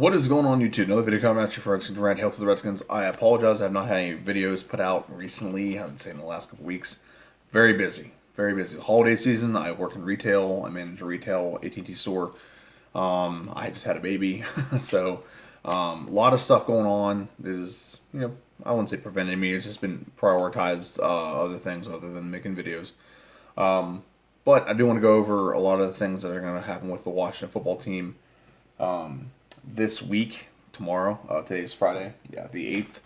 What is going on YouTube? Another video coming at you for Rand Hail to the Redskins. I apologize, I have not had any videos put out recently. I would say in the last couple weeks. Very busy. Very busy. Holiday season, I work in retail. I manage a retail AT&T store. I just had a baby. So, a lot of stuff going on. This is, I wouldn't say preventing me. It's just been prioritized other things other than making videos. But I do want to go over a lot of the things that are going to happen with the Washington football team this week, tomorrow. Today's Friday, the 8th.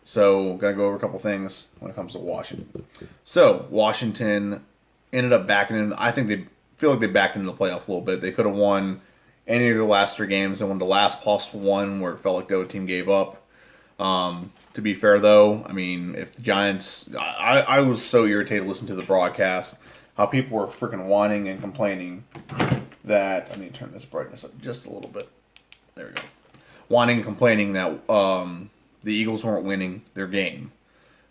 So, gotta go over a couple things when it comes to Washington. So, Washington ended up backing in. I think they feel like they backed into the playoff a little bit. They could have won any of the last three games. They won the last possible one where it felt like the other team gave up. To be fair, though, I mean, if the Giants, I was so irritated to listen to the broadcast, how people were freaking whining and complaining that, I need to turn this brightness up just a little bit. There we go. Whining and complaining that the Eagles weren't winning their game.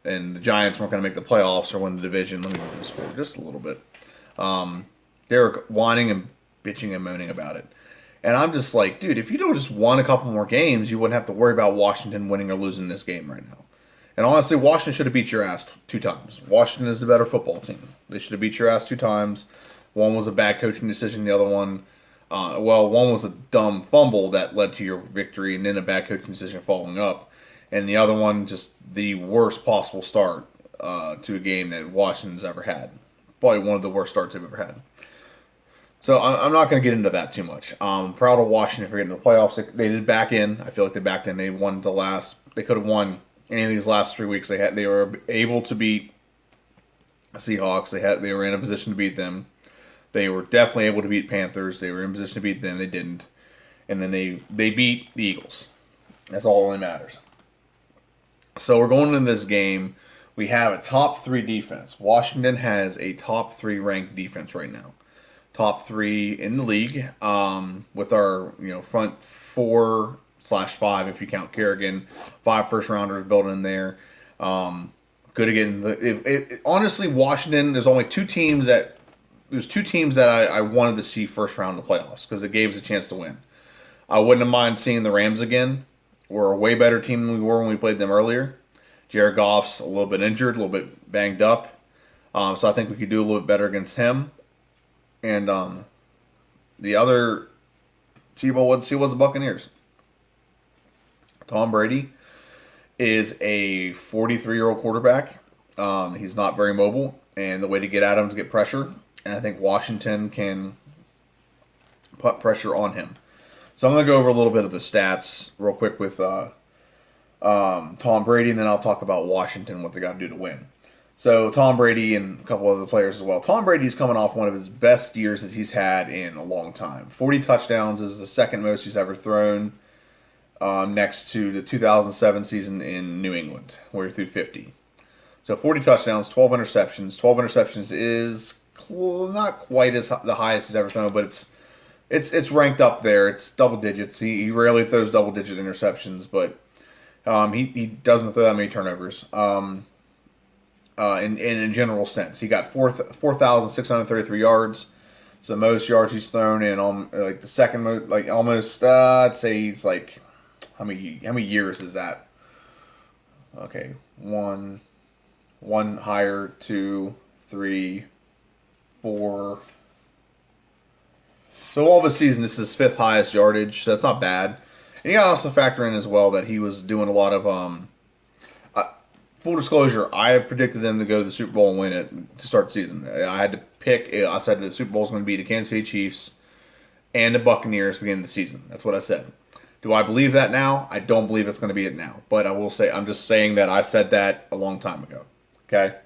And the Giants weren't going to make the playoffs or win the division. Let me move this forward just a little bit. They were whining and bitching and moaning about it. And I'm just like, dude, if you don't just won a couple more games, you wouldn't have to worry about Washington winning or losing this game right now. And honestly, Washington should have beat your ass 2 times. Washington is the better football team. They should have beat your ass 2 times. One was a bad coaching decision. The other one, one was a dumb fumble that led to your victory, and then a bad coaching decision following up. And the other one, just the worst possible start to a game that Washington's ever had. Probably one of the worst starts they've ever had. So I'm not going to get into that too much. I'm proud of Washington for getting to the playoffs. They did back in. I feel like they backed in. They won the last. They could have won any of these last 3 weeks. They were able to beat the Seahawks. They were in a position to beat them. They were definitely able to beat Panthers. They were in position to beat them. They didn't. And then they beat the Eagles. That's all that really matters. So we're going into this game. We have a top 3 defense. Washington has a top 3 ranked defense right now. Top 3 in the league. With our front 4/5 if you count Kerrigan, 5 first rounders built in there. Good again. Honestly, Washington. There's only 2 teams that. There's 2 teams that I wanted to see first round of the playoffs because it gave us a chance to win. I wouldn't have mind seeing the Rams again. We're a way better team than we were when we played them earlier. Jared Goff's a little bit injured, a little bit banged up. So I think we could do a little bit better against him. And the other team I would see was the Buccaneers. Tom Brady is a 43-year-old quarterback. He's not very mobile, and the way to get at him is get pressure. And I think Washington can put pressure on him. So I'm going to go over a little bit of the stats real quick with Tom Brady, and then I'll talk about Washington, what they got to do to win. So Tom Brady and a couple other players as well. Tom Brady's coming off one of his best years that he's had in a long time. 40 touchdowns is the second most he's ever thrown, next to the 2007 season in New England, where he threw 50. So 40 touchdowns, 12 interceptions. 12 interceptions is not quite as the highest he's ever thrown, but it's ranked up there. It's double digits. He rarely throws double digit interceptions, but he doesn't throw that many turnovers. In a general sense, he got 4,633 yards. It's the most yards he's thrown in like the second most, like almost. I'd say he's like how many years is that? Okay, one higher, 2, 3, 4. So all of a season, this is his 5th highest yardage. So that's not bad. And you got to also factor in as well that he was doing a lot of. Full disclosure, I have predicted them to go to the Super Bowl and win it to start the season. I had to pick. I said the Super Bowl is going to be the Kansas City Chiefs and the Buccaneers beginning of the season. That's what I said. Do I believe that now? I don't believe it's going to be it now. But I will say, I'm just saying that I said that a long time ago. Okay?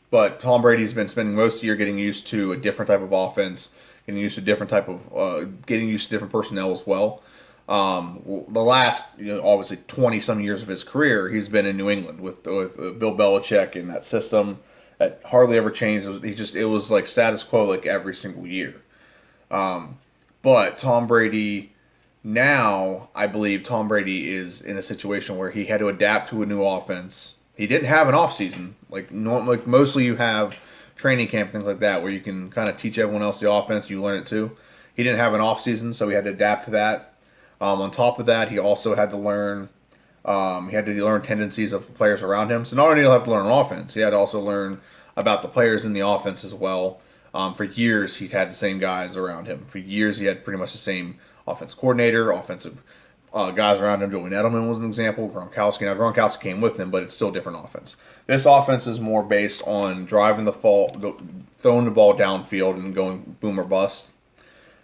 But Tom Brady's been spending most of the year getting used to a different type of offense, getting used to different type of, getting used to different personnel as well. The last, obviously 20-some years of his career, he's been in New England with Bill Belichick and that system that hardly ever changed. It was like status quo like every single year. But Tom Brady now, I believe Tom Brady is in a situation where he had to adapt to a new offense. He didn't have an off season like mostly you have training camp, things like that, where you can kind of teach everyone else the offense, you learn it too. He didn't have an off season, so he had to adapt to that. On top of that, he also had to learn. He had to learn tendencies of the players around him. So not only did he have to learn offense, he had to also learn about the players in the offense as well. For years, he'd had the same guys around him. For years, he had pretty much the same offense coordinator, offensive guys around him. Julian Edelman was an example. Gronkowski. Now, Gronkowski came with him, but it's still a different offense. This offense is more based on driving the throwing the ball downfield and going boom or bust.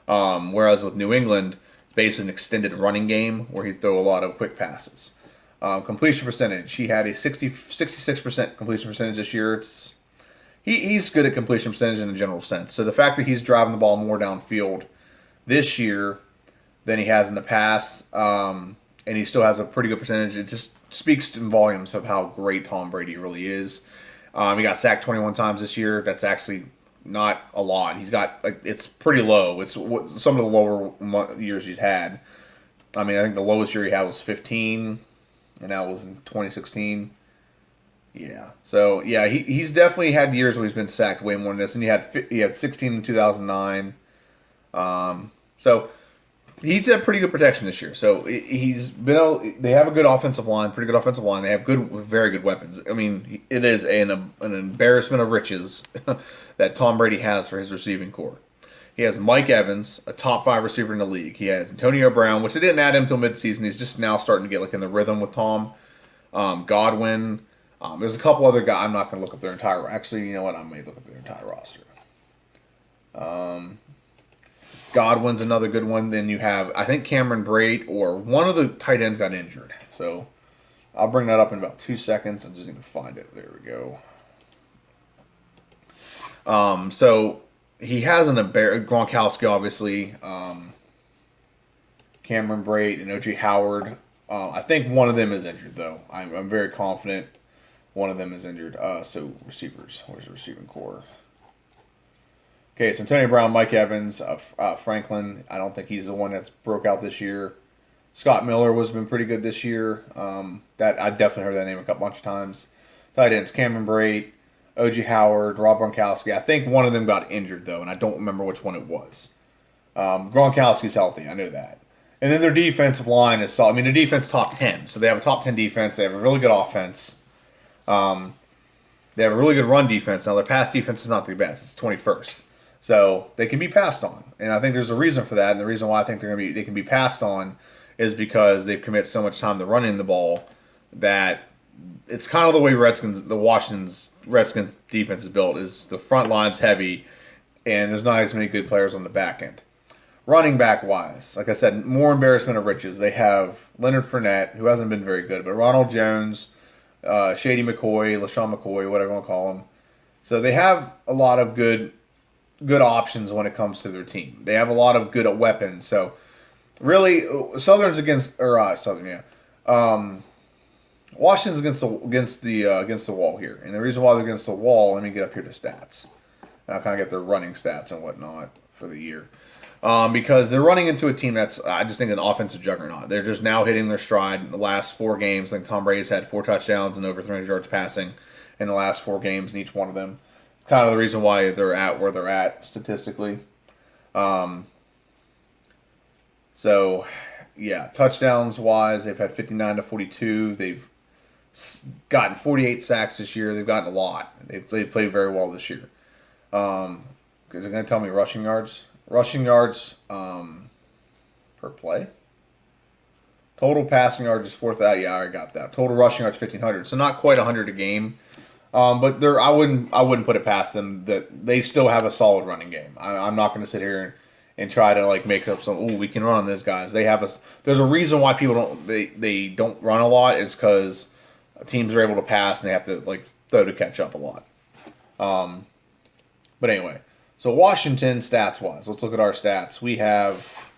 Whereas with New England, based on an extended running game where he'd throw a lot of quick passes. Completion percentage. He had a 66% completion percentage this year. He's good at completion percentage in a general sense. So the fact that he's driving the ball more downfield this year than he has in the past, and he still has a pretty good percentage, it just speaks in volumes of how great Tom Brady really is. He got sacked 21 times this year. That's actually not a lot. It's pretty low. It's some of the lower years he's had. I mean, I think the lowest year he had was 15, and that was in 2016. Yeah. So yeah, he's definitely had years where he's been sacked way more than this, and he had 16 in 2009. So he's had pretty good protection this year. So he's been able. They have a good offensive line, pretty good offensive line. They have very good weapons. I mean, it is an embarrassment of riches that Tom Brady has for his receiving core. He has Mike Evans, a top 5 receiver in the league. He has Antonio Brown, which they didn't add him until midseason. He's just now starting to get in the rhythm with Tom. Godwin. There's a couple other guys. I'm not going to look up their entire. Actually, you know what? I may look up their entire roster. Godwin's another good one. Then you have, I think, Cameron Brate or one of the tight ends got injured. So I'll bring that up in about 2 seconds. I just need to find it. There we go. So he has Gronkowski, obviously. Cameron Brate and O.J. Howard. I think one of them is injured, though. I'm very confident one of them is injured. So receivers. Where's the receiving core? Okay, so Antonio Brown, Mike Evans, Franklin. I don't think he's the one that's broke out this year. Scott Miller has been pretty good this year. That I definitely heard that name a bunch of times. Tight ends: Cameron Brate, O.J. Howard, Rob Gronkowski. I think one of them got injured though, and I don't remember which one it was. Gronkowski's healthy. I know that. And then their defensive line is solid. I mean, the defense top 10, so they have a top 10 defense. They have a really good offense. They have a really good run defense. Now their pass defense is not the best; it's 21st. So they can be passed on, and I think there's a reason for that. And the reason why I think they can be passed on is because they've committed so much time to running the ball that it's kind of the way the Washington's Redskins defense is built. Is the front line's heavy, and there's not as many good players on the back end. Running back wise, like I said, more embarrassment of riches. They have Leonard Fournette, who hasn't been very good, but Ronald Jones, Shady McCoy, LaShawn McCoy, whatever you want to call him. So they have a lot of good options when it comes to their team. They have a lot of good weapons. So really, Washington's against the wall here. And the reason why they're against the wall, let me get up here to stats. And I'll kind of get their running stats and whatnot for the year. Because they're running into a team that's, I just think, an offensive juggernaut. They're just now hitting their stride in the last 4 games. I think Tom Brady's had 4 touchdowns and over 300 yards passing in the last 4 games in each one of them. It's kind of the reason why they're at where they're at statistically. So, yeah, touchdowns-wise, they've had 59 to 42. They've gotten 48 sacks this year. They've gotten a lot. They've played very well this year. Because they're going to tell me rushing yards. Rushing yards per play. Total passing yards is 4,000. Yeah, I got that. Total rushing yards 1,500. So not quite 100 a game. But I wouldn't put it past them that they still have a solid running game. I'm not going to sit here and try to make up some. We can run on those guys. There's a reason why people don't don't run a lot is because teams are able to pass and they have to throw to catch up a lot. But anyway. So Washington, stats-wise, let's look at our stats. We have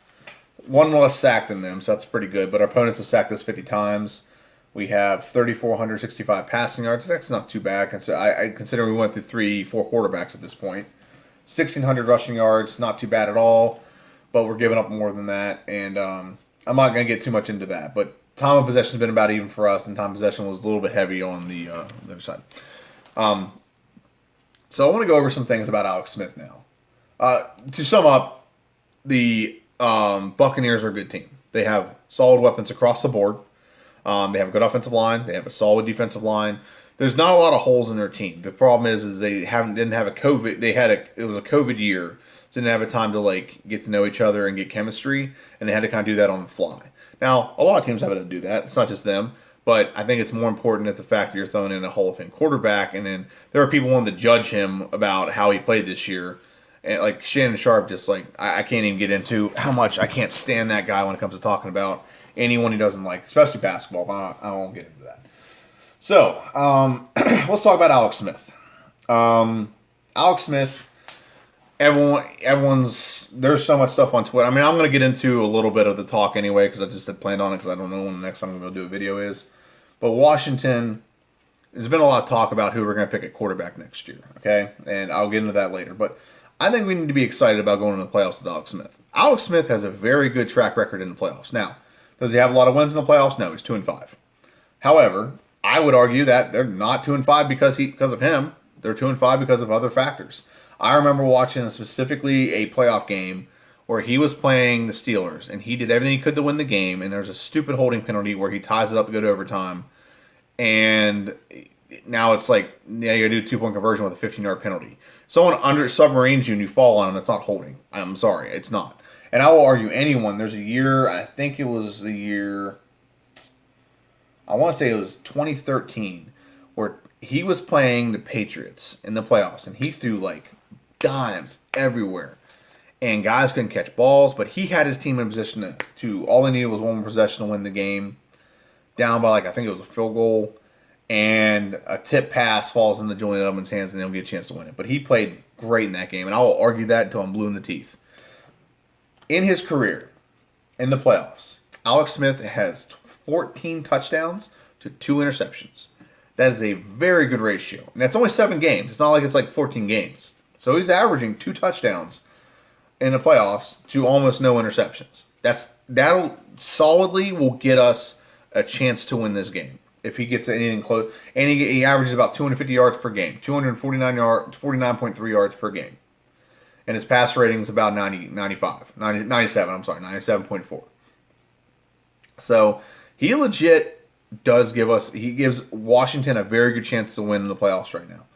1 less sack than them, so that's pretty good. But our opponents have sacked us 50 times. We have 3,465 passing yards. That's not too bad. I consider we went through 4 quarterbacks at this point. 1,600 rushing yards, not too bad at all. But we're giving up more than that. And I'm not going to get too much into that. But time of possession has been about even for us, and time of possession was a little bit heavy on the other side. So I want to go over some things about Alex Smith now. To sum up, the Buccaneers are a good team. They have solid weapons across the board. They have a good offensive line. They have a solid defensive line. There's not a lot of holes in their team. The problem is they didn't have a COVID. It was a COVID year, so they didn't have a time to like get to know each other and get chemistry, and they had to kind of do that on the fly. Now, a lot of teams have to do that. It's not just them, but I think it's more important that the fact that you're throwing in a Hall of Fame quarterback, and then there are people wanting to judge him about how he played this year. And like Shannon Sharp, just like I can't even get into how much I can't stand that guy when it comes to talking about anyone he doesn't like, especially basketball. But I won't get into that. So let's talk about Alex Smith. Alex Smith. Everyone's there's so much stuff on Twitter. I mean, I'm going to get into a little bit of the talk anyway because I just had planned on it because I don't know when the next time I'm going to do a video is. But Washington, there's been a lot of talk about who we're going to pick at quarterback next year. Okay, and I'll get into that later. But I think we need to be excited about going into the playoffs with Alex Smith. Alex Smith has a very good track record in the playoffs. Now, does he have a lot of wins in the playoffs? No, he's 2-5. However, I would argue that they're not 2-5 because of him. They're 2-5 because of other factors. I remember watching specifically a playoff game where he was playing the Steelers, and he did everything he could to win the game, and there's a stupid holding penalty where he ties it up to go to overtime, and now it's like, yeah, you got to do a 2-point conversion with a 15-yard penalty. Someone under submarines you and you fall on him, that's not holding. I'm sorry, it's not. And I will argue anyone, there's a year, I think it was the year, I want to say it was 2013, where he was playing the Patriots in the playoffs, and he threw like dimes everywhere. And guys couldn't catch balls, but he had his team in position to all he needed was one more possession to win the game. Down by like, I think it was a field goal. And a tip pass falls into Julian Edelman's hands, and they'll get a chance to win it. But he played great in that game, and I will argue that until I'm blue in the teeth. In his career, in the playoffs, Alex Smith has 14 touchdowns to 2 interceptions. That is a very good ratio. And that's only 7 games. It's not like it's like 14 games. So he's averaging 2 touchdowns in the playoffs to almost no interceptions. That'll solidly will get us a chance to win this game. If he gets anything close, and he averages about 250 yards per game, 49.3 yards per game. And his pass rating is about 97, 97.4. So he legit he gives Washington a very good chance to win in the playoffs right now.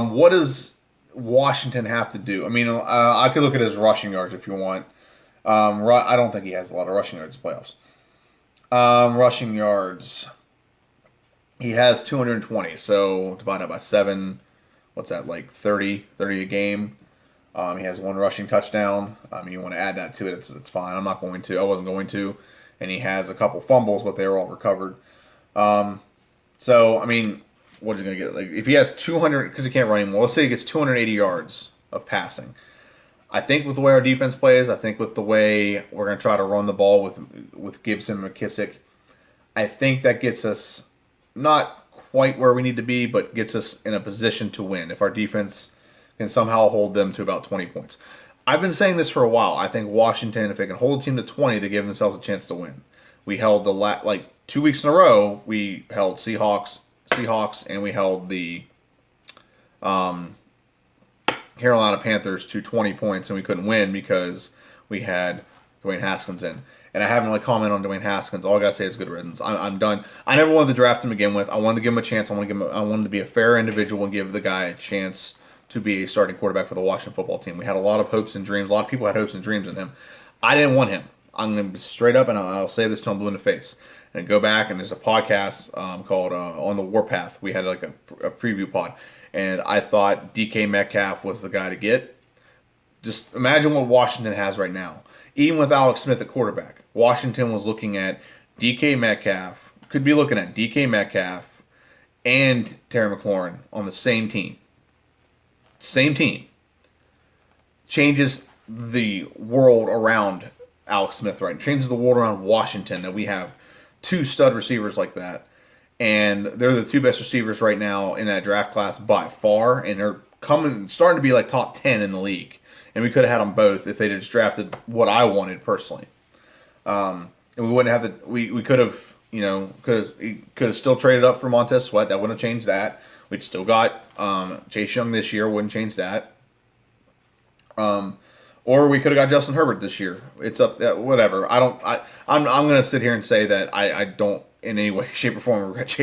What does Washington have to do? I mean, I could look at his rushing yards if you want. I don't think he has a lot of rushing yards in playoffs. Rushing yards. He has 220, so divided by 7, what's that, like 30 a game? He has 1 rushing touchdown. You want to add that to it, it's fine. I wasn't going to. And he has a couple fumbles, but they were all recovered. So, I mean, what is he going to get? Like, if he has 200, because he can't run anymore, let's say he gets 280 yards of passing. I think with the way our defense plays, I think with the way we're going to try to run the ball with Gibson and McKissick, I think that gets us not quite where we need to be, but gets us in a position to win if our defense can somehow hold them to about 20 points. I've been saying this for a while. I think Washington, if they can hold a team to 20, they give themselves a chance to win. We held 2 weeks in a row. We held Seahawks, and we held the Carolina Panthers to 20 points, and we couldn't win because we had Dwayne Haskins in. And I haven't really commented on Dwayne Haskins. All I gotta say is good riddance. I'm done. I never wanted to draft him again. I wanted to give him a chance. I wanted to be a fair individual and give the guy a chance to be a starting quarterback for the Washington football team. We had a lot of hopes and dreams. A lot of people had hopes and dreams in him. I didn't want him. I'm going to be straight up, and I'll say this till I'm blue in the face. And go back, and there's a podcast called On the Warpath. We had like a preview pod. And I thought DK Metcalf was the guy to get. Just imagine what Washington has right now. Even with Alex Smith at quarterback, Washington was looking at DK Metcalf, could be looking at DK Metcalf and Terry McLaurin on the same team. Same team. Changes the world around Alex Smith, right? Changes the world around Washington that we have 2 stud receivers like that. And they're the 2 best receivers right now in that draft class by far. And they're starting to be like top 10 in the league. And we could have had them both if they just drafted what I wanted personally. And we wouldn't have we could have, could have still traded up for Montez Sweat. That wouldn't have changed that. We'd still got Chase Young this year. Wouldn't change that. Or we could have got Justin Herbert this year. It's up, whatever. I'm going to sit here and say that I don't in any way, shape, or form regret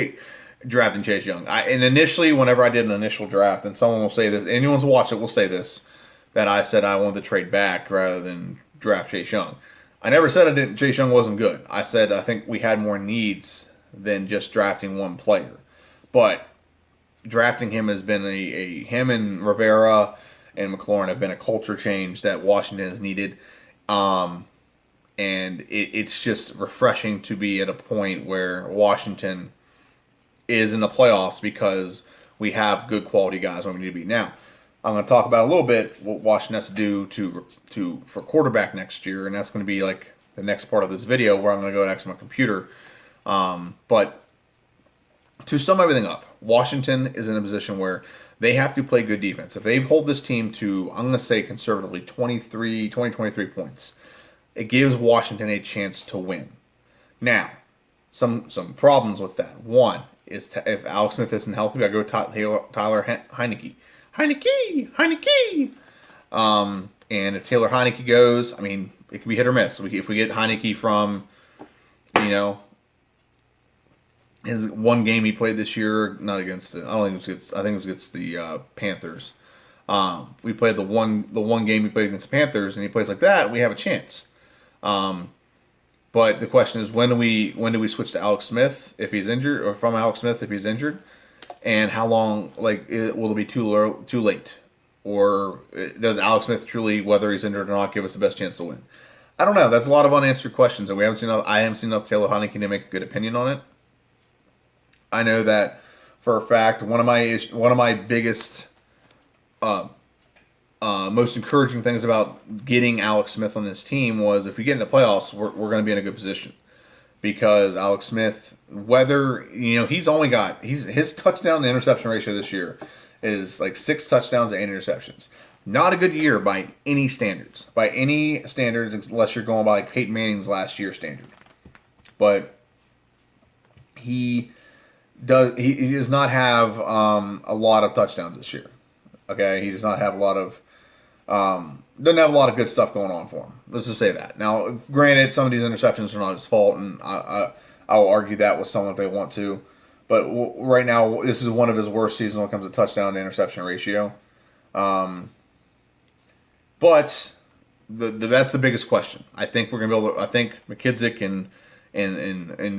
drafting Chase Young. And initially, whenever I did an initial draft, and someone will say this, anyone's watched it will say this, that I said I wanted to trade back rather than draft Chase Young. I never said Chase Young wasn't good. I said I think we had more needs than just drafting one player. But drafting him has been him and Rivera and McLaurin have been a culture change that Washington has needed. And it's just refreshing to be at a point where Washington is in the playoffs because we have good quality guys where we need to be. Now, I'm going to talk about a little bit what Washington has to do for quarterback next year, and that's going to be like the next part of this video where I'm going to go next to my computer. But to sum everything up, Washington is in a position where they have to play good defense. If they hold this team to, I'm going to say conservatively, 23 points, it gives Washington a chance to win. Now, some problems with that. One is if Alex Smith isn't healthy, I go with Tyler Heineke. Heineke! And if Taylor Heineke goes, I mean, it can be hit or miss. If we get Heineke from, his one game he played this year, not against I think it was against the Panthers. We played the one game he played against the Panthers, and he plays like that, we have a chance. But the question is, when do we switch to Alex Smith if he's injured, or from Alex Smith if he's injured, and how long? Will it be too late, or does Alex Smith truly, whether he's injured or not, give us the best chance to win? I don't know. That's a lot of unanswered questions, and I haven't seen enough Taylor Heineke to make a good opinion on it. I know that for a fact. One of my biggest, most encouraging things about getting Alex Smith on this team was if we get in the playoffs, we're going to be in a good position, because Alex Smith, whether his touchdown to interception ratio this year is like 6 touchdowns and 8 interceptions. Not a good year by any standards. Unless you're going by like Peyton Manning's last year standard. But he does not have a lot of touchdowns this year. Okay, he does not have a lot of doesn't have a lot of good stuff going on for him. Let's just say that. Now, granted, some of these interceptions are not his fault, and I will argue that with someone if they want to. But right now, this is one of his worst seasons when it comes to touchdown to interception ratio. But that's the biggest question. I think we're gonna be able to. I think McKissick and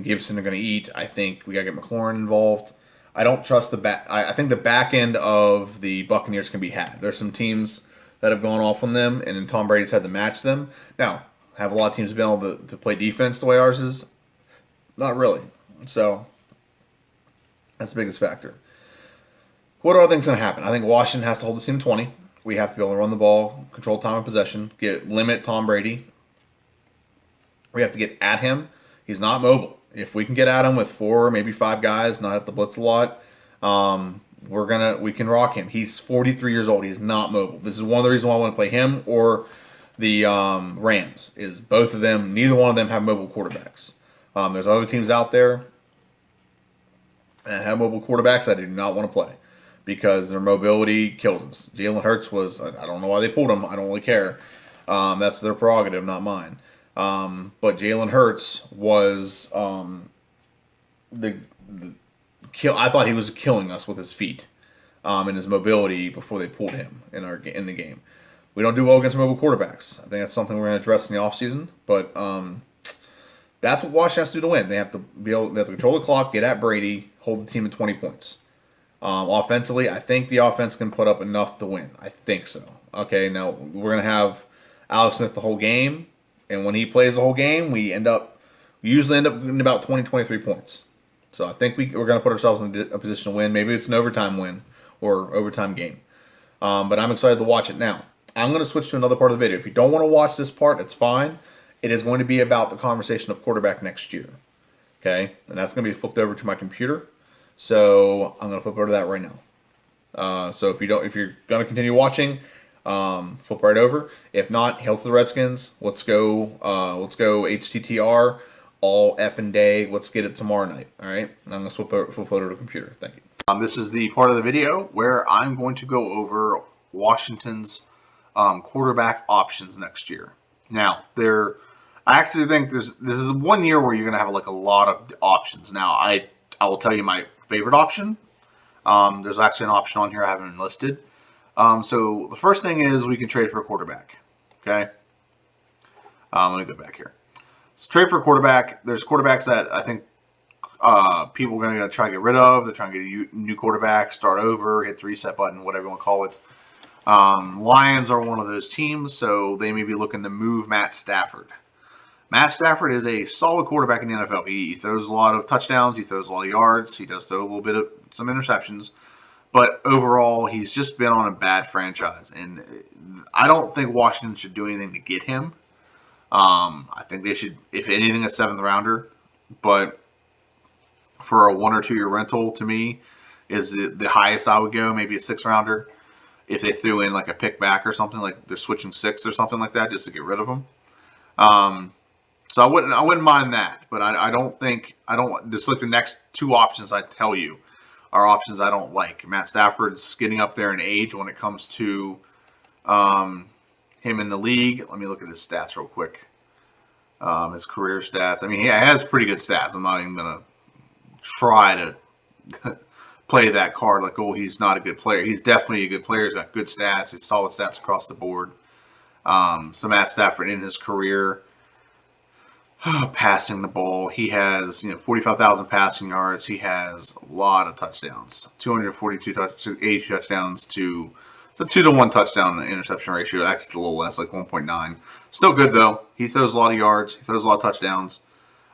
Gibson are going to eat. I think we got to get McLaurin involved. I don't trust the back. I think the back end of the Buccaneers can be had. There's some teams that have gone off on them, and then Tom Brady's had to match them. Now, have a lot of teams been able to play defense the way ours is? Not really. So, that's the biggest factor. What are other things going to happen? I think Washington has to hold the team to 20. We have to be able to run the ball, control time of possession, limit Tom Brady. We have to get at him. He's not mobile. If we can get at him with 4, maybe 5 guys, not have to blitz a lot, we can rock him. He's 43 years old. He's not mobile. This is one of the reasons why I want to play him or the Rams. Is both of them, neither one of them have mobile quarterbacks. There's other teams out there that have mobile quarterbacks that I do not want to play because their mobility kills us. Jalen Hurts I don't know why they pulled him. I don't really care. That's their prerogative, not mine. But Jalen Hurts was I thought he was killing us with his feet and his mobility before they pulled him in the game. We don't do well against mobile quarterbacks. I think that's something we're going to address in the offseason. But that's what Washington has to do to win. They have to control the clock, get at Brady, hold the team at 20 points. Offensively, I think the offense can put up enough to win. I think so. Okay, now we're going to have Alex Smith the whole game. And when he plays the whole game, we usually end up getting about 20, 23 points. So I think we're going to put ourselves in a position to win. Maybe it's an overtime win or overtime game. But I'm excited to watch it now. I'm going to switch to another part of the video. If you don't want to watch this part, it's fine. It is going to be about the conversation of quarterback next year. Okay? And that's going to be flipped over to my computer. So I'm going to flip over to that right now. So if you're going to continue watching, flip right over. If not, hail to the Redskins. Let's go HTTR all effing day. Let's get it tomorrow night. All right. And I'm gonna flip over to the computer. Thank you. This is the part of the video where I'm going to go over Washington's quarterback options next year. Now, I actually think this is 1 year where you're going to have like a lot of options. Now, I will tell you my favorite option. There's actually an option on here I haven't listed. So the first thing is we can trade for a quarterback. Okay. Let me go back here. So trade for a quarterback. There's quarterbacks that I think people are going to try to get rid of. They're trying to get a new quarterback, start over, hit the reset button, whatever you want to call it. Lions are one of those teams, so they may be looking to move Matt Stafford. Matt Stafford is a solid quarterback in the NFL. He throws a lot of touchdowns. He throws a lot of yards. He does throw a little bit of some interceptions. But overall, he's just been on a bad franchise. And I don't think Washington should do anything to get him. I think they should, if anything, a 7th rounder. But for a 1 or 2 year rental, to me, is the highest I would go. Maybe a 6th rounder. If they threw in like a pick back or something, like they're switching 6 or something like that, just to get rid of him. So I wouldn't mind that, but I don't just like the next 2 options I tell you are options I don't like. Matt Stafford's getting up there in age when it comes to him in the league. Let me look at his stats real quick. His career stats. I mean, he has pretty good stats. I'm not even gonna try to play that card like, oh, he's not a good player. He's definitely a good player. He's got good stats. He's solid stats across the board. So Matt Stafford in his career, passing the ball, he has 45,000 passing yards. He has a lot of touchdowns, 82 touchdowns to. It's a 2-to-1 touchdown interception ratio. Actually, it's a little less, like 1.9. Still good though. He throws a lot of yards. He throws a lot of touchdowns.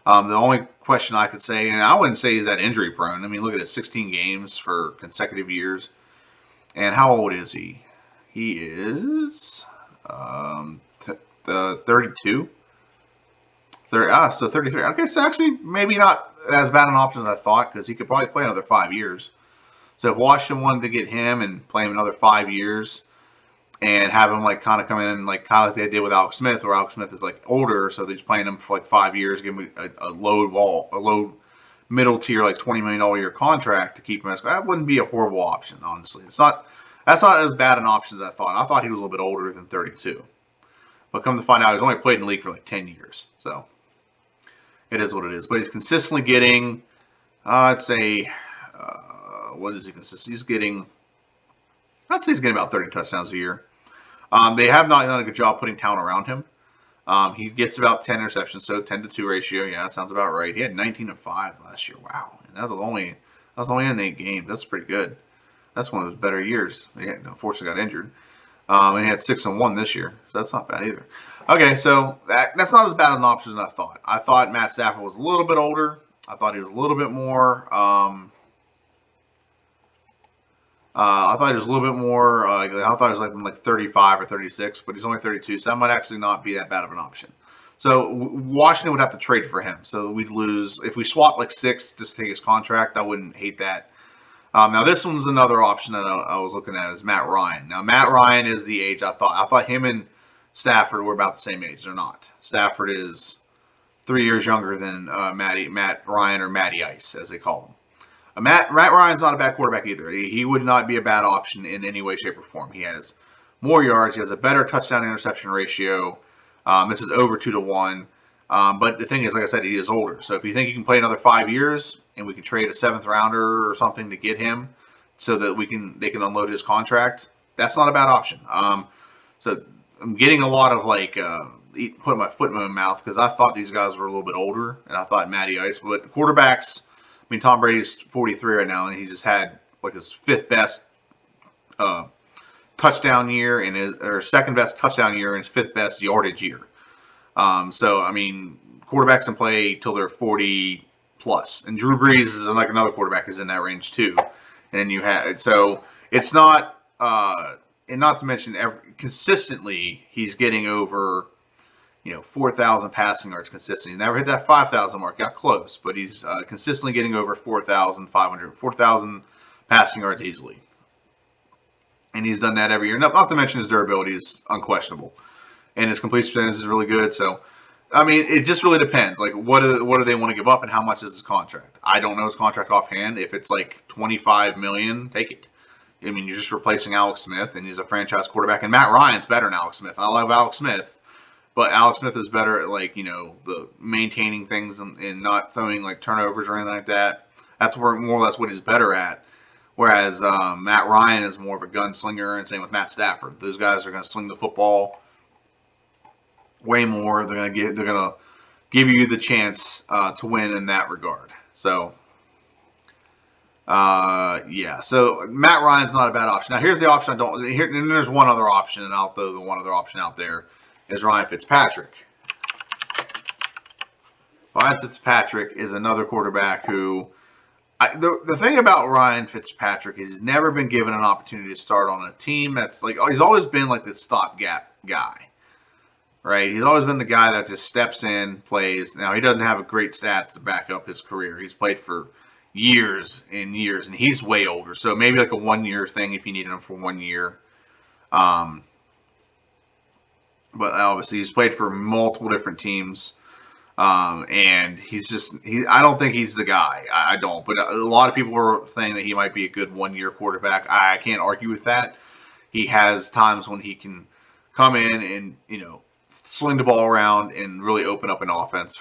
The only question I could say, and I wouldn't say he's that injury prone. I mean, look at it, 16 games for consecutive years. And how old is he? He is 32. So 33. Okay, so actually maybe not as bad an option as I thought, because he could probably play another 5 years. So if Washington wanted to get him and play him another 5 years and have him like kind of come in like kind of like they did with Alex Smith, where Alex Smith is like older, so they're just playing him for like 5 years, give him a low middle tier like $20 million a year contract to keep him as, that wouldn't be a horrible option, honestly. That's not as bad an option as I thought. I thought he was a little bit older than 32. But come to find out, he's only played in the league for like 10 years. So it is what it is. But he's consistently getting, I'd say, what is he consistently? He's getting, I'd say he's getting about 30 touchdowns a year. They have not done a good job putting talent around him. He gets about 10 interceptions, so 10-to-2 ratio. Yeah, that sounds about right. He had 19-5 last year. Wow, and that was only in 8 games. That's pretty good. That's one of his better years. He unfortunately got injured. And he had 6-1 this year, so that's not bad either. Okay, so that's not as bad an option as I thought. I thought Matt Stafford was a little bit older. I thought he was a little bit more. I thought he was a little bit more. I thought he was like 35 or 36, but he's only 32, so that might actually not be that bad of an option. So Washington would have to trade for him. So we'd lose if we swap like 6 just to take his contract. I wouldn't hate that. Now this one's another option that I was looking at is Matt Ryan. Now Matt Ryan is the age I thought. I thought him and Stafford were about the same age. They're not. Stafford is 3 years younger than Matt Ryan, or Matty Ice as they call him. Matt Ryan's not a bad quarterback either. He would not be a bad option in any way, shape, or form. He has more yards. He has a better touchdown-interception ratio. This is over 2-to-1. But the thing is, like I said, he is older. So if you think he can play another 5 years and we can trade a 7th rounder or something to get him so that they can unload his contract, that's not a bad option. So I'm getting a lot of putting my foot in my mouth because I thought these guys were a little bit older, and I thought Matty Ice. But quarterbacks, I mean, Tom Brady's 43 right now, and he just had like his 5th best touchdown year and or 2nd best touchdown year and his 5th best yardage year. So I mean, quarterbacks can play till they're 40 plus, and Drew Brees is like another quarterback who's in that range too. And then you have, so it's not, and not to mention consistently he's getting over 4,000 passing yards consistently. He never hit that 5,000 mark. Got close, but he's consistently getting over 4,000 passing yards easily. And he's done that every year. Not to mention his durability is unquestionable. And his complete percentage is really good. So, I mean, it just really depends. Like, what do they want to give up, and how much is his contract? I don't know his contract offhand. If it's like $25 million, take it. I mean, you're just replacing Alex Smith, and he's a franchise quarterback. And Matt Ryan's better than Alex Smith. I love Alex Smith, but Alex Smith is better at, like, the maintaining things and not throwing, like, turnovers or anything like that. That's where more or less what he's better at. Whereas Matt Ryan is more of a gunslinger, and same with Matt Stafford. Those guys are going to sling the football way more. They're going to give you the chance to win in that regard. So. Yeah. So Matt Ryan's not a bad option. Now here's the option I don't. Here, and there's one other option, and I'll throw the one other option out there is Ryan Fitzpatrick. Ryan Fitzpatrick is another quarterback who. The thing about Ryan Fitzpatrick is he's never been given an opportunity to start on a team that's like he's always been like the stopgap guy, right? He's always been the guy that just steps in, plays. Now he doesn't have a great stats to back up his career. He's played for years and years, and he's way older. So maybe like a 1 year thing if you needed him for 1 year. But obviously he's played for multiple different teams. And I don't think he's the guy. I don't. But a lot of people were saying that he might be a good 1 year quarterback. I can't argue with that. He has times when he can come in and, sling the ball around and really open up an offense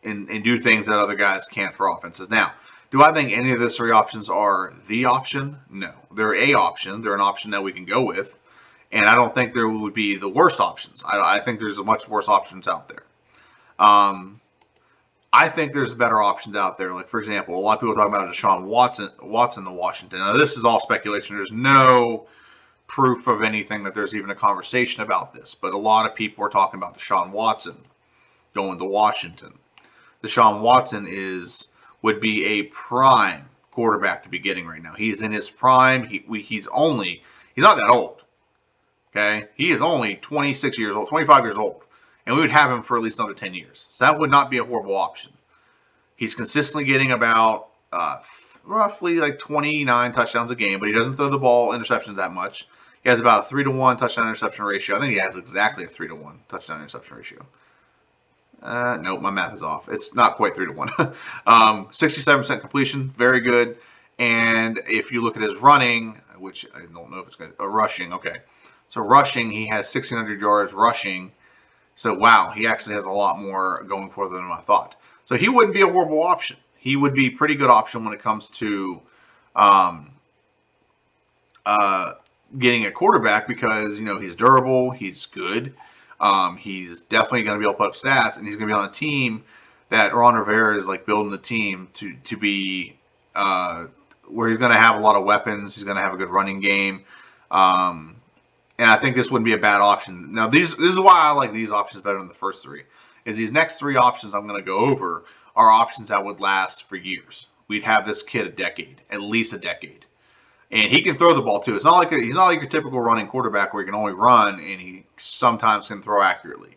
and do things that other guys can't for offenses. Now, do I think any of those three options are the option? No. They're a option. They're an option that we can go with. And I don't think there would be the worst options. I think there's much worse options out there. I think there's better options out there. Like, for example, a lot of people talk about Deshaun Watson to Washington. Now, this is all speculation. There's no proof of anything that there's even a conversation about this. But a lot of people are talking about Deshaun Watson going to Washington. Deshaun Watson would be a prime quarterback to be getting right now. He's in his prime. He's not that old. Okay? He is only 26 years old, 25 years old. And we would have him for at least another 10 years. So that would not be a horrible option. He's consistently getting about roughly like 29 touchdowns a game, but he doesn't throw the ball interceptions that much. He has about a 3-to-1 touchdown interception ratio. I think he has exactly a 3-to-1 touchdown interception ratio. No, my math is off. It's not quite 3-to-1. 67% completion, very good. And if you look at his running, which I don't know if it's good, rushing, okay. So rushing, he has 1,600 yards rushing. So, wow, he actually has a lot more going for than I thought. So he wouldn't be a horrible option. He would be a pretty good option when it comes to getting a quarterback because, he's durable, he's good. He's definitely going to be able to put up stats, and he's going to be on a team that Ron Rivera is like building the team to be where he's going to have a lot of weapons. He's going to have a good running game. And I think this wouldn't be a bad option. Now, this is why I like these options better than the first three. Is these next three options I'm going to go over are options that would last for years. We'd have this kid a decade, at least a decade. And he can throw the ball too. He's not like your typical running quarterback where he can only run and he sometimes can throw accurately.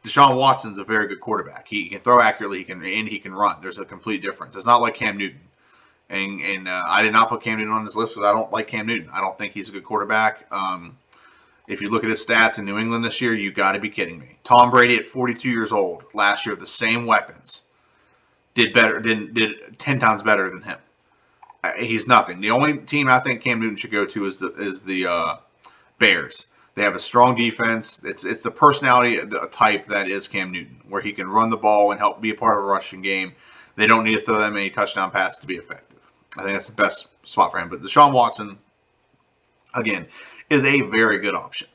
Deshaun Watson's a very good quarterback. He can throw accurately, he can run. There's a complete difference. It's not like Cam Newton. And I did not put Cam Newton on this list because I don't like Cam Newton. I don't think he's a good quarterback. If you look at his stats in New England this year, you got to be kidding me. Tom Brady at 42 years old last year, the same weapons, did 10 times better than him. He's nothing. The only team I think Cam Newton should go to is the Bears. They have a strong defense. It's the personality type that is Cam Newton, where he can run the ball and help be a part of a rushing game. They don't need to throw that many touchdown passes to be effective. I think that's the best spot for him. But Deshaun Watson, again, is a very good option.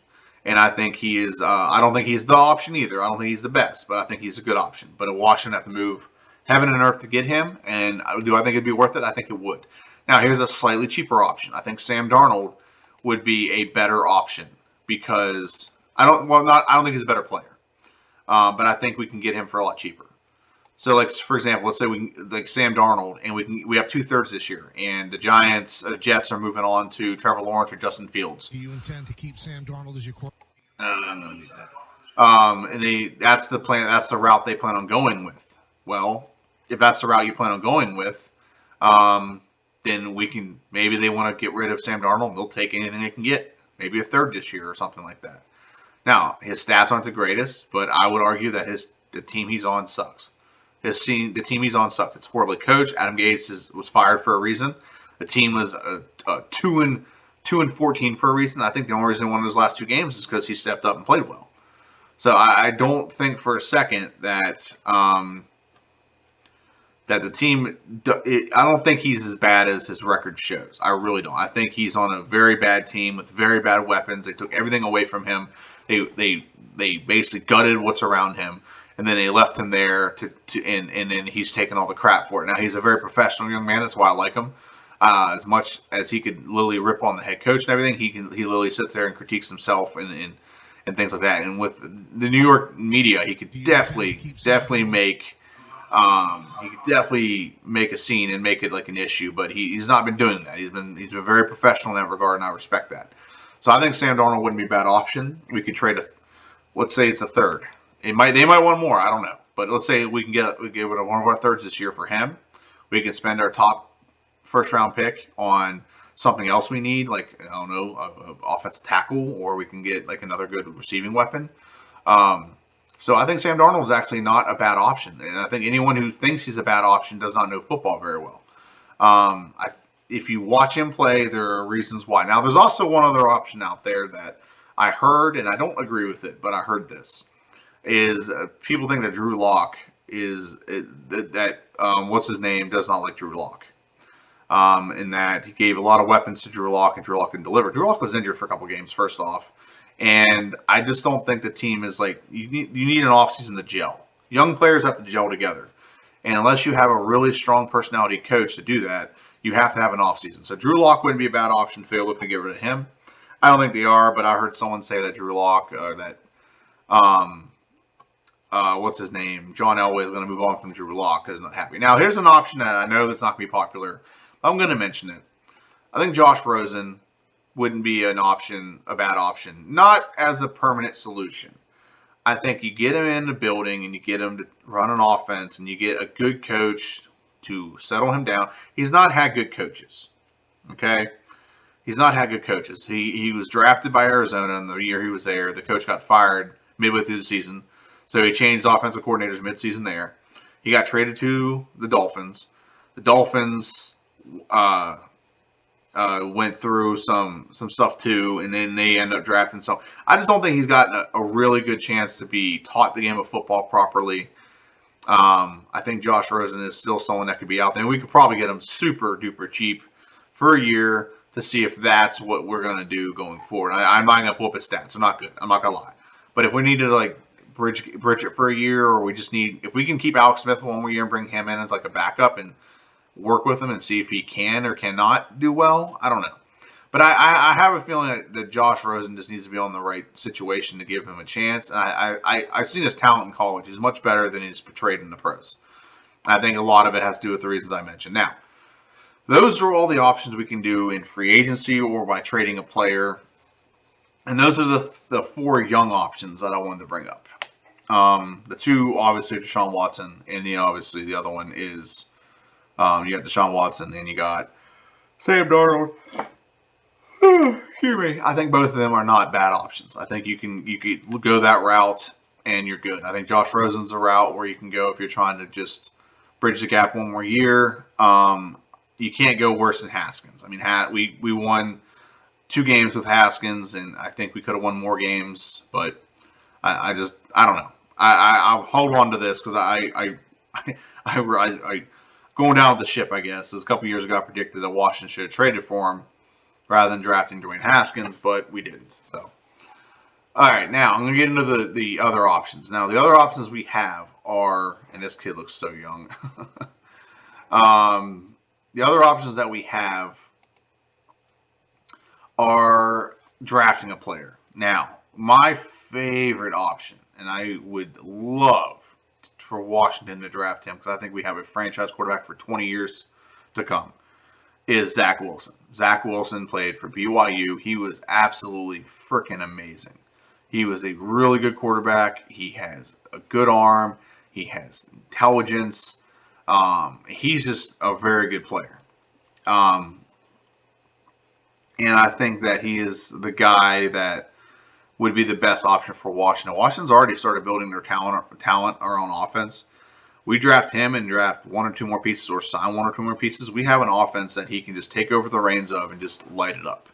And I think he is, I don't think he's the option either. I don't think he's the best, but I think he's a good option. But Washington have to move heaven and earth to get him. And do I think it'd be worth it? I think it would. Now, here's a slightly cheaper option. I think Sam Darnold would be a better option because I don't think he's a better player. But I think we can get him for a lot cheaper. So, like, for example, let's say like Sam Darnold, and we have 2/3 this year, and the Jets are moving on to Trevor Lawrence or Justin Fields. Do you intend to keep Sam Darnold as your quarterback? No. And that's the plan. That's the route they plan on going with. Well, if that's the route you plan on going with, then maybe they want to get rid of Sam Darnold. They'll take anything they can get, maybe a third this year or something like that. Now, his stats aren't the greatest, but I would argue that the team he's on sucks. The team he's on sucks. It's poorly coached. Adam Gase was fired for a reason. The team was a 2 2-14 for a reason. I think the only reason he won his last 2 games is because he stepped up and played well. So I don't think for a second that that the team. I don't think he's as bad as his record shows. I really don't. I think he's on a very bad team with very bad weapons. They took everything away from him. They basically gutted what's around him, and then they left him there and then he's taking all the crap for it. Now he's a very professional young man. That's why I like him. As much as he could literally rip on the head coach and everything, he literally sits there and critiques himself and things like that. And with the New York media, he could definitely make a scene and make it like an issue. But he's not been doing that. He's been very professional in that regard, and I respect that. So I think Sam Darnold wouldn't be a bad option. We could trade let's say it's a third. They might want more. I don't know. But let's say we give it one of our thirds this year for him. We can spend our top first round pick on something else we need, like I don't know, a offensive tackle, or we can get like another good receiving weapon. So I think Sam Darnold is actually not a bad option, and I think anyone who thinks he's a bad option does not know football very well. If you watch him play, there are reasons why. Now, there's also one other option out there that I heard, and I don't agree with it, but I heard this is people think that Drew Lock what's his name does not like Drew Lock. In that he gave a lot of weapons to Drew Lock, and Drew Lock didn't deliver. Drew Lock was injured for a couple games, first off, and I just don't think the team is like you need an offseason to gel. Young players have to gel together, and unless you have a really strong personality coach to do that, you have to have an offseason. So Drew Lock wouldn't be a bad option if they're looking to get rid of him. I don't think they are, but I heard someone say that Drew Lock what's his name? John Elway is going to move on from Drew Lock because he's not happy. Now, here's an option that I know that's not going to be popular. I'm going to mention it. I think Josh Rosen wouldn't be a bad option. Not as a permanent solution. I think you get him in the building and you get him to run an offense and you get a good coach to settle him down. He's not had good coaches. Okay? He's not had good coaches. He was drafted by Arizona in the year he was there. The coach got fired midway through the season. So he changed offensive coordinators midseason there. He got traded to the Dolphins. The Dolphins went through some stuff too, and then they end up drafting some. I just don't think he's got a really good chance to be taught the game of football properly. I think Josh Rosen is still someone that could be out there. And we could probably get him super duper cheap for a year to see if that's what we're going to do going forward. I'm not going to pull up his stats. I'm not good. I'm not going to lie. But if we need to like bridge it for a year, or we just need, if we can keep Alex Smith one more year and bring him in as like a backup and work with him and see if he can or cannot do well, I don't know. But I have a feeling that Josh Rosen just needs to be on the right situation to give him a chance. And I've seen his talent in college. He's much better than he's portrayed in the pros. I think a lot of it has to do with the reasons I mentioned. Now, those are all the options we can do in free agency or by trading a player. And those are the 4 young options that I wanted to bring up. The 2, obviously, Deshaun Watson, and then obviously the other one is you got Deshaun Watson, and you got Sam Darnold. Excuse me. I think both of them are not bad options. I think you could go that route, and you're good. I think Josh Rosen's a route where you can go if you're trying to just bridge the gap one more year. You can't go worse than Haskins. I mean, we won 2 games with Haskins, and I think we could have won more games, but I don't know. I'll hold on to this because I going down with the ship, I guess. As a couple years ago, I predicted that Washington should have traded for him rather than drafting Dwayne Haskins, but we didn't. So, all right, now I'm going to get into the other options. Now, the other options we have are, and this kid looks so young. The other options that we have are drafting a player. Now, my favorite option, and I would love for Washington to draft him because I think we have a franchise quarterback for 20 years to come, is Zach Wilson. Zach Wilson played for BYU. He was absolutely freaking amazing. He was a really good quarterback. He has a good arm. He has intelligence. He's just a very good player. And I think that he is the guy that would be the best option for Washington. Washington's already started building their talent around offense. We draft him and draft 1 or 2 more pieces or sign 1 or 2 more pieces. We have an offense that he can just take over the reins of and just light it up.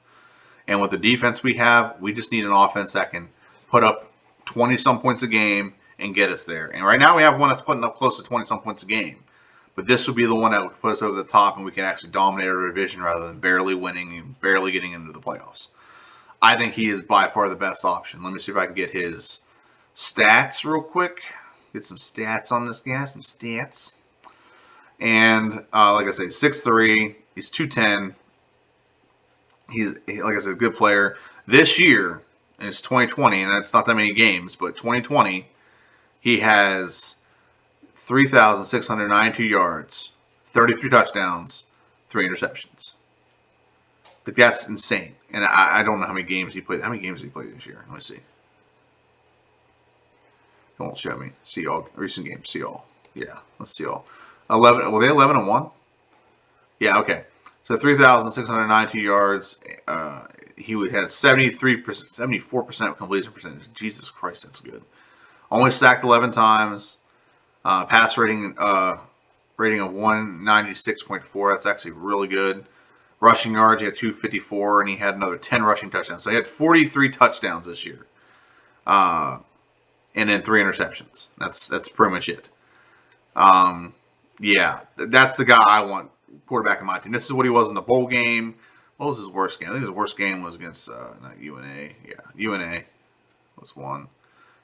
And with the defense we have, we just need an offense that can put up 20-some points a game and get us there. And right now we have one that's putting up close to 20-some points a game. But this would be the one that would put us over the top and we can actually dominate our division rather than barely winning and barely getting into the playoffs. I think he is by far the best option. Let me see if I can get his stats real quick. Get some stats on this guy, some stats. And like I say, 6'3", he's 210. He's, like I said, a good player. This year, and it's 2020, and that's not that many games, but 2020, he has 3,692 yards, 33 touchdowns, 3 interceptions. Like, that's insane. And I don't know how many games he played. How many games did he play this year? Let me see. It won't show me. See all recent games. See all. Yeah, let's see all. 11. Were they 11-1? Yeah. Okay. So 3,692 yards. He had 74% completion percentage. Jesus Christ, that's good. Only sacked 11 times. Pass rating rating of 196.4. That's actually really good. Rushing yards, he had 254, and he had another 10 rushing touchdowns. So he had 43 touchdowns this year, and then 3 interceptions. That's pretty much it. Yeah, that's the guy I want quarterback in my team. This is what he was in the bowl game. What was his worst game? I think his worst game was against not UNA. Yeah, UNA was one.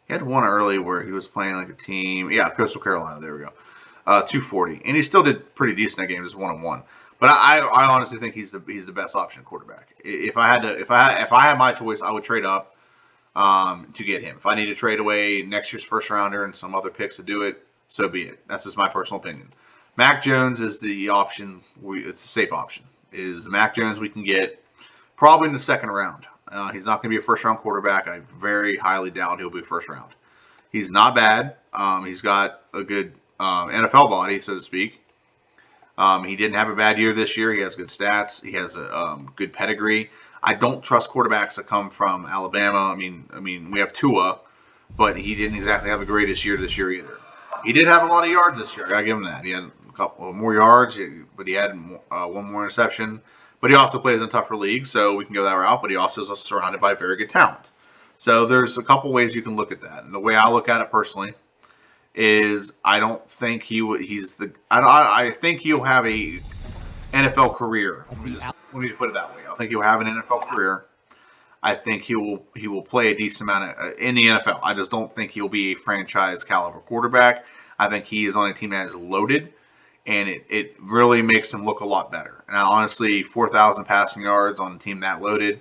He had one early where he was playing like a team. Yeah, Coastal Carolina. There we go. 240, and he still did pretty decent that game. Just 1-1. But I honestly think he's the best option quarterback. If I had my choice, I would trade up to get him. If I need to trade away next year's first rounder and some other picks to do it, so be it. That's just my personal opinion. Mac Jones is the option. It's a safe option. Is the Mac Jones we can get probably in the second round. He's not going to be a first-round quarterback. I very highly doubt he'll be first round. He's not bad. He's got a good NFL body, so to speak. He didn't have a bad year this year. He has good stats. He has a good pedigree. I don't trust quarterbacks that come from Alabama. I mean, we have Tua, but he didn't exactly have the greatest year this year either. He did have a lot of yards this year. I gotta give him that. He had a couple more yards, but he had one more interception. But he also plays in a tougher league, so we can go that route. But he also is surrounded by very good talent. So there's a couple ways you can look at that. And the way I look at it personally is I don't think I think he'll have a NFL career. Let me put it that way. I think he'll have an NFL career. I think he will play a decent amount in the NFL. I just don't think he'll be a franchise caliber quarterback. I think he is on a team that is loaded, and it really makes him look a lot better. And honestly, 4,000 passing yards on a team that loaded,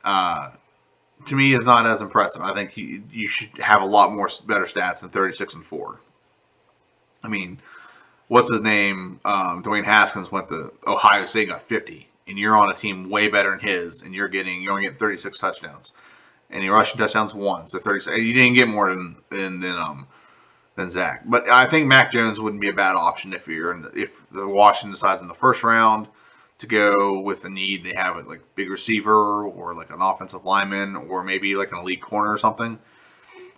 to me, is not as impressive. I think you should have a lot more better stats than 36-4. I mean, what's his name? Dwayne Haskins went to Ohio State and got 50, and you're on a team way better than his, and you're only getting 36 touchdowns, and your rushing touchdowns 1, so 36. You didn't get more than Zach. But I think Mac Jones wouldn't be a bad option if the Washington decides in the first round to go with the need they have like big receiver or like an offensive lineman or maybe like an elite corner or something.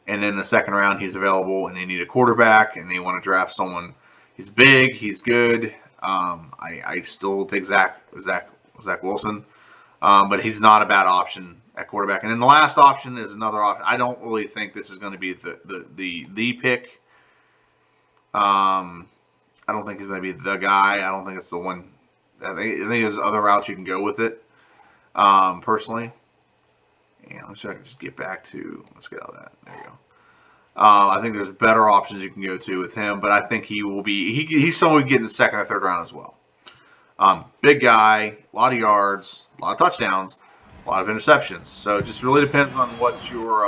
And then the second round he's available and they need a quarterback and they want to draft someone. He's big, he's good. I still take Zach Wilson, but he's not a bad option at quarterback. And then the last option is another option. I don't really think this is going to be the pick. I don't think he's going to be the guy. I don't think it's the one. I think there's other routes you can go with it. Personally, yeah. Let's see if I can just get back to. Let's get out of that. There you go. I think there's better options you can go to with him, but I think he will be. He's someone we get in the second or third round as well. Big guy, a lot of yards, a lot of touchdowns, a lot of interceptions. So it just really depends on what your.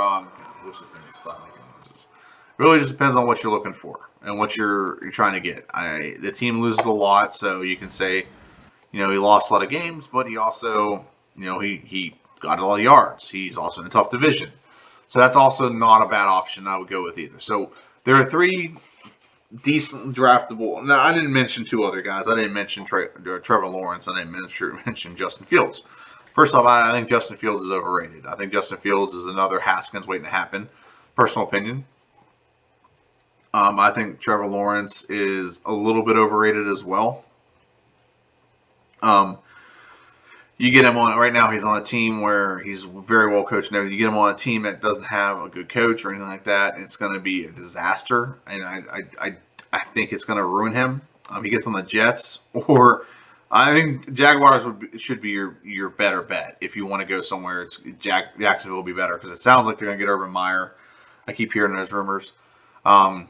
What's this thing? Stop making noises. Really just depends on what you're looking for and what you're trying to get. The team loses a lot, so you can say. He lost a lot of games, but he also, he got a lot of yards. He's also in a tough division. So that's also not a bad option I would go with either. So there are 3 decent draftable. Now, I didn't mention 2 other guys. I didn't mention Trevor Lawrence. I didn't mention Justin Fields. First off, I think Justin Fields is overrated. I think Justin Fields is another Haskins waiting to happen. Personal opinion. I think Trevor Lawrence is a little bit overrated as well. You get him on right now. He's on a team where he's very well coached and everything. You get him on a team that doesn't have a good coach or anything like that, and it's going to be a disaster. And I think it's going to ruin him. He gets on the Jets, or I think Jaguars should be your better bet if you want to go somewhere. Jacksonville will be better because it sounds like they're going to get Urban Meyer. I keep hearing those rumors. And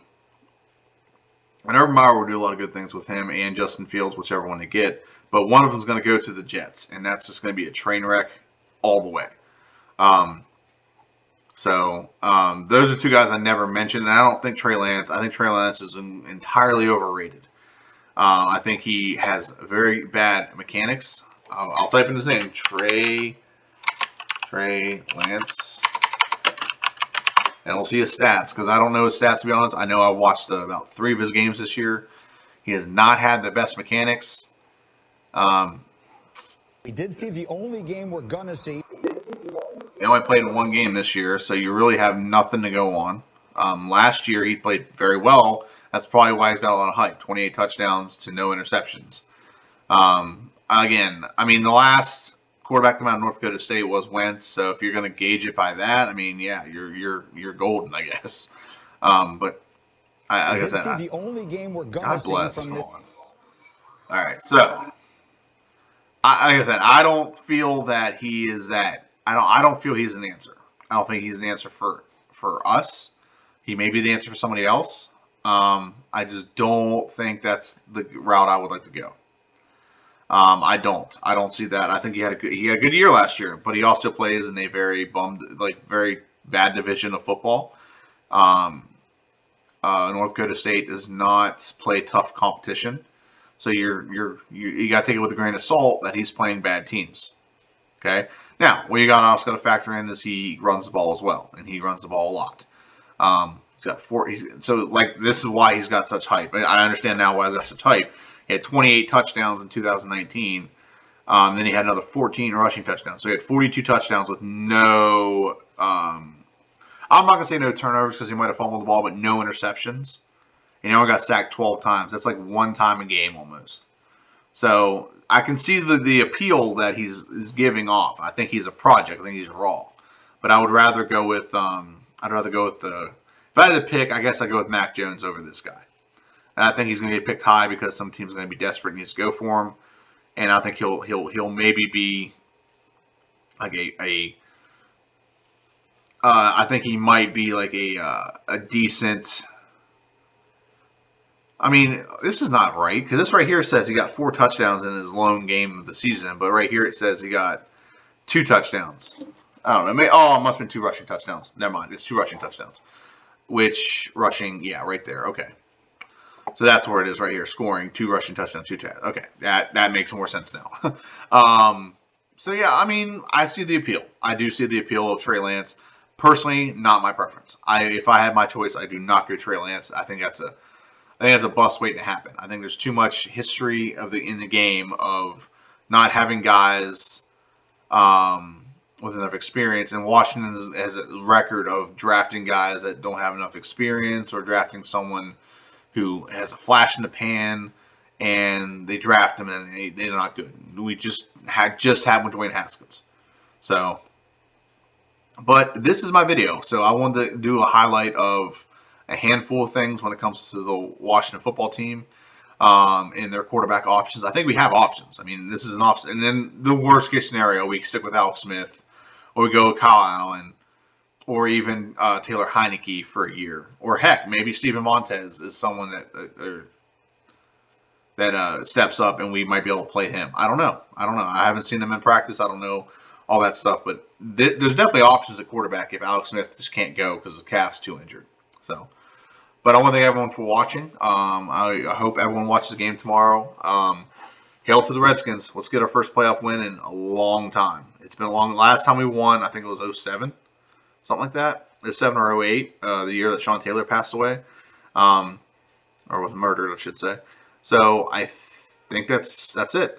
Urban Meyer will do a lot of good things with him and Justin Fields, whichever one they get. But one of them is going to go to the Jets, and that's just going to be a train wreck all the way. Those are two guys I never mentioned, and I don't think Trey Lance. I think Trey Lance is entirely overrated. I think he has very bad mechanics. I'll type in his name, Trey Lance, and we'll see his stats because I don't know his stats to be honest. I know I watched about 3 of his games this year. He has not had the best mechanics. We did see the only game we're going to see. He only played in 1 game this year, so you really have nothing to go on. Last year, he played very well. That's probably why he's got a lot of hype. 28 touchdowns to no interceptions. Again, I mean, the last quarterback come out of North Dakota State was Wentz, so if you're going to gauge it by that, I mean, yeah, you're golden, I guess. But like I said, the only game we're going God to see bless. from this. All right, so like I said, I don't feel that he is that. I don't feel he's an answer. I don't think he's an answer for us. He may be the answer for somebody else. I just don't think that's the route I would like to go. I don't see that. I think he had a good year last year, but he also plays in a very very bad division of football. North Dakota State does not play tough competition, so you got to take it with a grain of salt that he's playing bad teams. Okay. Now, what you also got to factor in is he runs the ball as well, and he runs the ball a lot. He's got 4. This is why he's got such hype. I understand now why he's got such hype. He had 28 touchdowns in 2019. Then he had another 14 rushing touchdowns. So he had 42 touchdowns with no. I'm not gonna say no turnovers because he might have fumbled the ball, but no interceptions. And he only got sacked 12 times. That's like 1 time a game almost. So I can see the appeal that he's giving off. I think he's a project. I think he's raw. But I would rather go with if I had to pick, I guess I'd go with Mac Jones over this guy. And I think he's going to get picked high because some team's going to be desperate and needs to go for him. And I think he'll maybe be like I think he might be like a decent. I mean, this is not right because this right here says he got 4 touchdowns in his lone game of the season, but right here it says he got 2 touchdowns. I don't know. It must have been 2 rushing touchdowns. Never mind. It's 2 rushing touchdowns. Right there. Okay. So that's where it is right here. Scoring 2 rushing touchdowns, 2 tags. Okay. That makes more sense now. So yeah, I mean, I see the appeal. I do see the appeal of Trey Lance. Personally, not my preference. If I had my choice, I do not go Trey Lance. I think that's a bust waiting to happen. I think there's too much history in the game of not having guys with enough experience, and Washington has a record of drafting guys that don't have enough experience or drafting someone who has a flash in the pan, and they draft them and they're not good. We just had with Dwayne Haskins. So, but this is my video, so I wanted to do a highlight of a handful of things when it comes to the Washington football team and their quarterback options. I think we have options. I mean, this is an option. And then the worst case scenario, we stick with Alex Smith, or we go with Kyle Allen, or even Taylor Heineke for a year. Or heck, maybe Steven Montez is someone that steps up and we might be able to play him. I don't know. I haven't seen them in practice. I don't know all that stuff. But there's definitely options at quarterback if Alex Smith just can't go because his calf's too injured. So, but I want to thank everyone for watching. I hope everyone watches the game tomorrow. Hail to the Redskins. Let's get our first playoff win in a long time. It's been a long. Last time we won, I think it was 2007, something like that. 2007 or 2008, the year that Sean Taylor passed away, or was murdered, I should say. So I think that's it.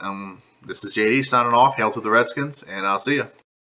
This is JD signing off. Hail to the Redskins, and I'll see you.